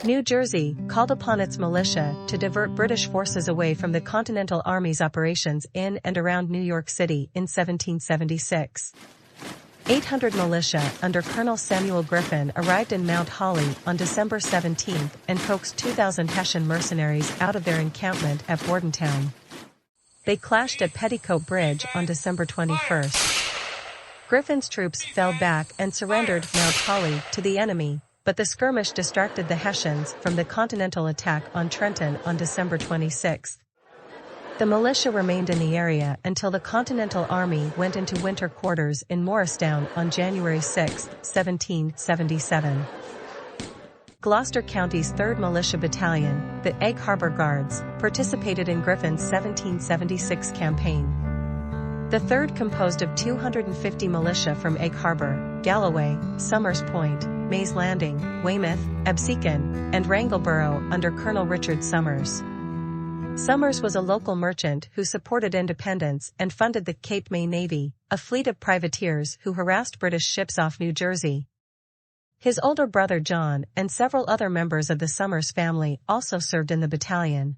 New Jersey called upon its militia to divert British forces away from the Continental Army's operations in and around New York City in 1776. 800 militia under Colonel Samuel Griffin arrived in Mount Holly on December 17 and coaxed 2,000 Hessian mercenaries out of their encampment at Bordentown. They clashed at Petticoat Bridge on December 21. Griffin's troops fell back and surrendered Mount Holly to the enemy, but the skirmish distracted the Hessians from the Continental attack on Trenton on December 26. The militia remained in the area until the Continental Army went into winter quarters in Morristown on January 6, 1777. Gloucester County's 3rd Militia Battalion, the Egg Harbor Guards, participated in Griffin's 1776 campaign. The 3rd composed of 250 militia from Egg Harbor, Galloway, Somers Point, Mays Landing, Weymouth, Absecon, and Wrangleboro under Colonel Richard Somers. Somers was a local merchant who supported independence and funded the Cape May Navy, a fleet of privateers who harassed British ships off New Jersey. His older brother John and several other members of the Somers family also served in the battalion.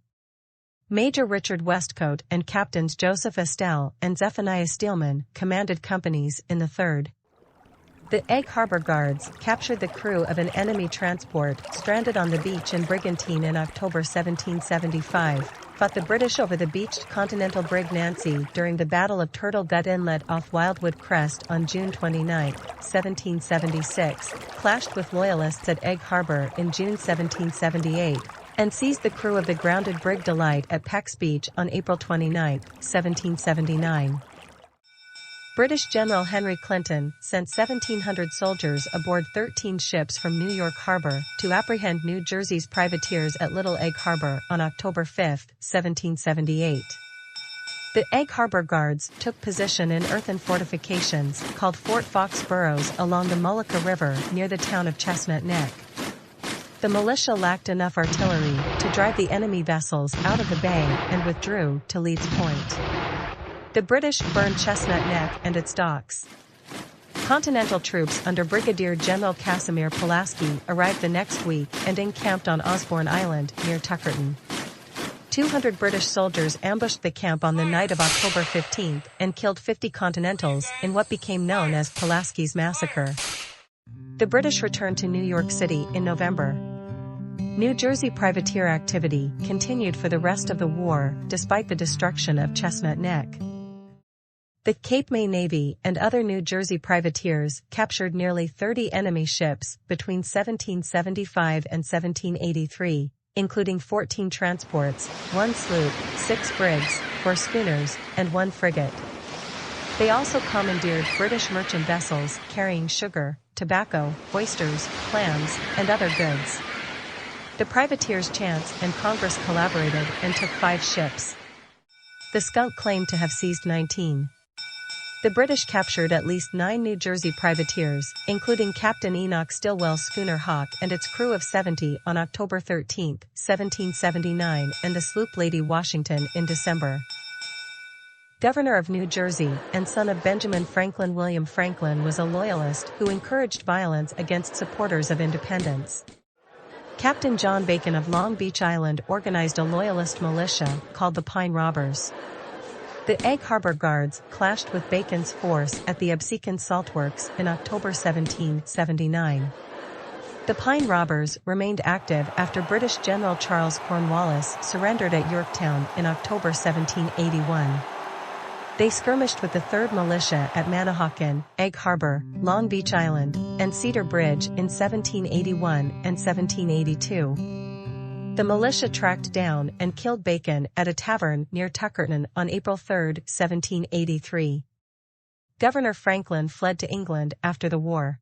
Major Richard Westcote and Captains Joseph Estelle and Zephaniah Steelman commanded companies in the 3rd. The Egg Harbor Guards captured the crew of an enemy transport stranded on the beach in Brigantine in October 1775, fought the British over the beached Continental brig Nancy during the Battle of Turtle Gut Inlet off Wildwood Crest on June 29, 1776, clashed with Loyalists at Egg Harbor in June 1778, and seized the crew of the grounded brig Delight at Peck's Beach on April 29, 1779. British General Henry Clinton sent 1,700 soldiers aboard 13 ships from New York Harbor to apprehend New Jersey's privateers at Little Egg Harbor on October 5, 1778. The Egg Harbor Guards took position in earthen fortifications called Fort Fox Burrows along the Mullica River near the town of Chestnut Neck. The militia lacked enough artillery to drive the enemy vessels out of the bay and withdrew to Leeds Point. The British burned Chestnut Neck and its docks. Continental troops under Brigadier General Casimir Pulaski arrived the next week and encamped on Osborne Island near Tuckerton. 200 British soldiers ambushed the camp on the night of October 15 and killed 50 Continentals in what became known as Pulaski's Massacre. The British returned to New York City in November. New Jersey privateer activity continued for the rest of the war despite the destruction of Chestnut Neck. The Cape May Navy and other New Jersey privateers captured nearly 30 enemy ships between 1775 and 1783, including 14 transports, 1 sloop, 6 brigs, 4 schooners, and 1 frigate. They also commandeered British merchant vessels carrying sugar, tobacco, oysters, clams, and other goods. The privateers Chance and Congress collaborated and took 5 ships. The Skunk claimed to have seized 19. The British captured at least 9 New Jersey privateers, including Captain Enoch Stilwell's schooner Hawk and its crew of 70 on October 13, 1779, and the sloop Lady Washington in December. Governor of New Jersey and son of Benjamin Franklin, William Franklin was a Loyalist who encouraged violence against supporters of independence. Captain John Bacon of Long Beach Island organized a Loyalist militia called the Pine Robbers. The Egg Harbor Guards clashed with Bacon's force at the Absecon Salt Works in October 1779. The Pine Robbers remained active after British General Charles Cornwallis surrendered at Yorktown in October 1781. They skirmished with the 3rd Militia at Manahawkin, Egg Harbor, Long Beach Island, and Cedar Bridge in 1781 and 1782. The militia tracked down and killed Bacon at a tavern near Tuckerton on April 3, 1783. Governor Franklin fled to England after the war.